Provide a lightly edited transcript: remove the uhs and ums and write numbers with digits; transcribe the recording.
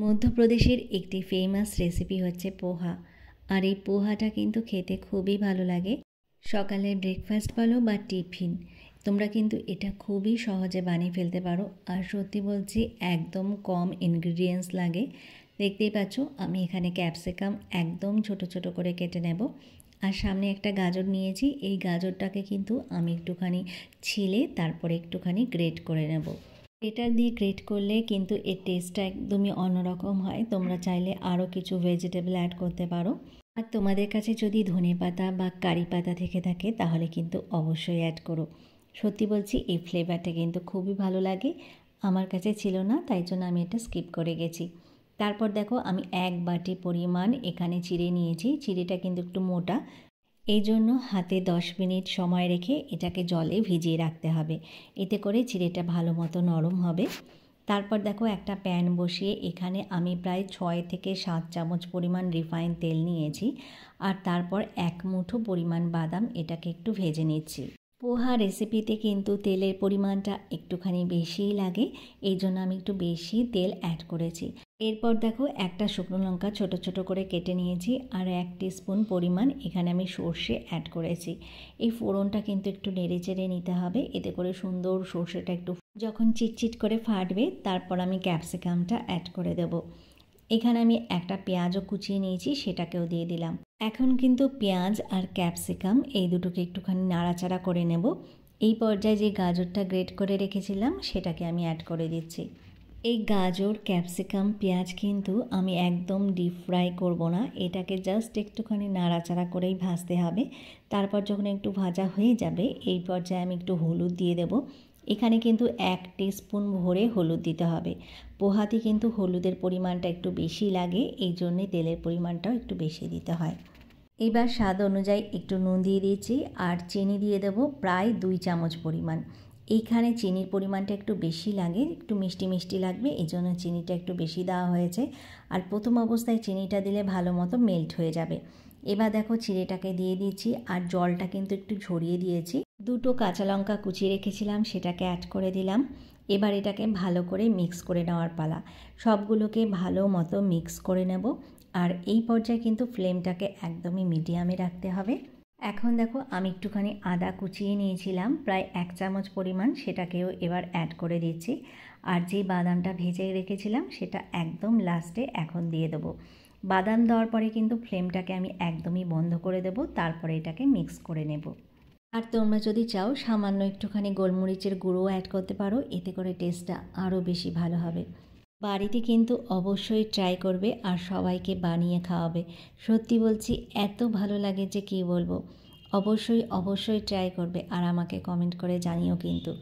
মধ্যপ্রদেশের একটি famous recipe হচ্ছে পোহা। আর এই পোহাটা কিন্তু খেতে খুবই ভালো লাগে। সকালের ব্রেকফাস্ট বলো বা টিফিন, তোমরা কিন্তু এটা খুবই সহজে বানিয়ে ফেলতে পারো। আর সত্যি বলছি, একদম কম ইনগ্রিডিয়েন্টস লাগে। দেখতেই পাচ্ছ আমি এখানে ক্যাপসিকাম একদম ছোট ছোট করে কেটে নেব। আর সামনে একটা গাজর নিয়েছি। এই গাজরটাকে কিন্তু আমি একটুখানি ছিলে তারপরে একটুখানি গ্রেট করে নেব। গ্রেটার দিয়ে গ্রেট করলে কিন্তু এর টেস্টটা একদমই অন্যরকম হয়। তোমরা চাইলে আরও কিছু ভেজিটেবল অ্যাড করতে পারো। আর তোমাদের কাছে যদি ধনেপাতা বা কারি পাতা থেকে থাকে তাহলে কিন্তু অবশ্যই অ্যাড করো। সত্যি বলছি, এই ফ্লেভারটা কিন্তু খুবই ভালো লাগে। আমার কাছে ছিল না, তাই জন্য আমি এটা স্কিপ করে গেছি। তারপর দেখো আমি 1 বাটি পরিমাণ এখানে চিড়ে নিয়েছি। চিড়েটা কিন্তু একটু মোটা, এই জন্য হাতে 10 মিনিট সময় রেখে এটাকে জলে ভিজিয়ে রাখতে হবে। এতে করে চিড়েটা ভালো মতো নরম হবে। তারপর দেখো একটা প্যান বসিয়ে এখানে আমি প্রায় 6 থেকে 7 চামচ পরিমাণ রিফাইন তেল নিয়েছি। আর তারপর 1 মুঠো পরিমাণ বাদাম এটাকে একটু ভেজে নিচ্ছি। পোহা রেসিপিতে কিন্তু তেলের পরিমাণটা একটুখানি বেশিই লাগে, এই জন্য আমি একটু বেশি তেল অ্যাড করেছি। এরপর দেখো একটা শুকনো লঙ্কা ছোট ছোট করে কেটে নিয়েছি। আর 1 টিস্পুন পরিমাণ এখানে আমি সর্ষে অ্যাড করেছি। এই ফোড়নটা কিন্তু একটু নেড়ে চেড়ে নিতে হবে, এতে করে সুন্দর সর্ষেটা একটু যখন চিটচিট করে ফাটবে তারপর আমি ক্যাপসিকামটা অ্যাড করে দেব। এখানে আমি একটা পেঁয়াজও কুচিয়ে নিয়েছি, সেটাকেও দিয়ে দিলাম। এখন কিন্তু পেঁয়াজ আর ক্যাপসিকাম এই দুটোকে একটুখানি নাড়াচাড়া করে নেব। এই পর্যায়ে যে গাজরটা গ্রেট করে রেখেছিলাম সেটাকে আমি অ্যাড করে দিচ্ছি। এই গাজর, ক্যাপসিকাম, পেঁয়াজ কিন্তু আমি একদম ডিপ ফ্রাই করব না, এটাকে জাস্ট একটুখানি নাড়াচাড়া করেই ভাজতে হবে। তারপর যখন একটু ভাজা হয়ে যাবে এই পর্যায়ে আমি একটু হলুদ দিয়ে দেব। এখানে কিন্তু 1 টিস্পুন ভরে হলুদ দিতে হবে। পোহাতে কিন্তু হলুদের পরিমাণটা একটু বেশি লাগে, এই জন্যে তেলের পরিমাণটাও একটু বেশি দিতে হয়। এবার স্বাদ অনুযায়ী একটু নুন দিয়ে দিয়েছি আর চিনি দিয়ে দেবো প্রায় 2 চামচ পরিমাণ। এইখানে চিনির পরিমাণটা একটু বেশি লাগে, একটু মিষ্টি মিষ্টি লাগবে, এই জন্য চিনিটা একটু বেশি দেওয়া হয়েছে। আর প্রথম অবস্থায় চিনিটা দিলে ভালো মতো মেল্ট হয়ে যাবে। এবার দেখো চিড়েটাকে দিয়ে দিয়েছি আর জলটা কিন্তু একটু ঝরিয়ে দিয়েছি। 2টো কাঁচা লঙ্কা কুচিয়ে রেখেছিলাম, সেটাকে অ্যাড করে দিলাম। এবার এটাকে ভালো করে মিক্স করে নেওয়ার পালা। সবগুলোকে ভালো মতো মিক্স করে নেব। আর এই পর্যায়ে কিন্তু ফ্লেমটাকে একদমই মিডিয়ামে রাখতে হবে। এখন দেখো আমি একটুখানি আদা কুচিয়ে নিয়েছিলাম প্রায় 1 চামচ পরিমাণ, সেটাকেও এবার অ্যাড করে দিচ্ছি। আর যে বাদামটা ভেজে রেখেছিলাম সেটা একদম লাস্টে এখন দিয়ে দেবো। বাদাম দেওয়ার পরে কিন্তু ফ্লেমটাকে আমি একদমই বন্ধ করে দেবো, তারপরে এটাকে মিক্স করে নেব। আর তোমরা যদি চাও সামান্য একটুখানি গোলমরিচের গুঁড়ো অ্যাড করতে পারো, এতে করে টেস্টটা আরও বেশি ভালো হবে। বাড়িতে কিন্তু অবশ্যই ট্রাই করবে আর সবাইকে বানিয়ে খাওয়াবে। সত্যি বলছি, এত ভালো লাগে যে কী বলবো। অবশ্যই অবশ্যই ট্রাই করবে আর আমাকে কমেন্ট করে জানিও কিন্তু।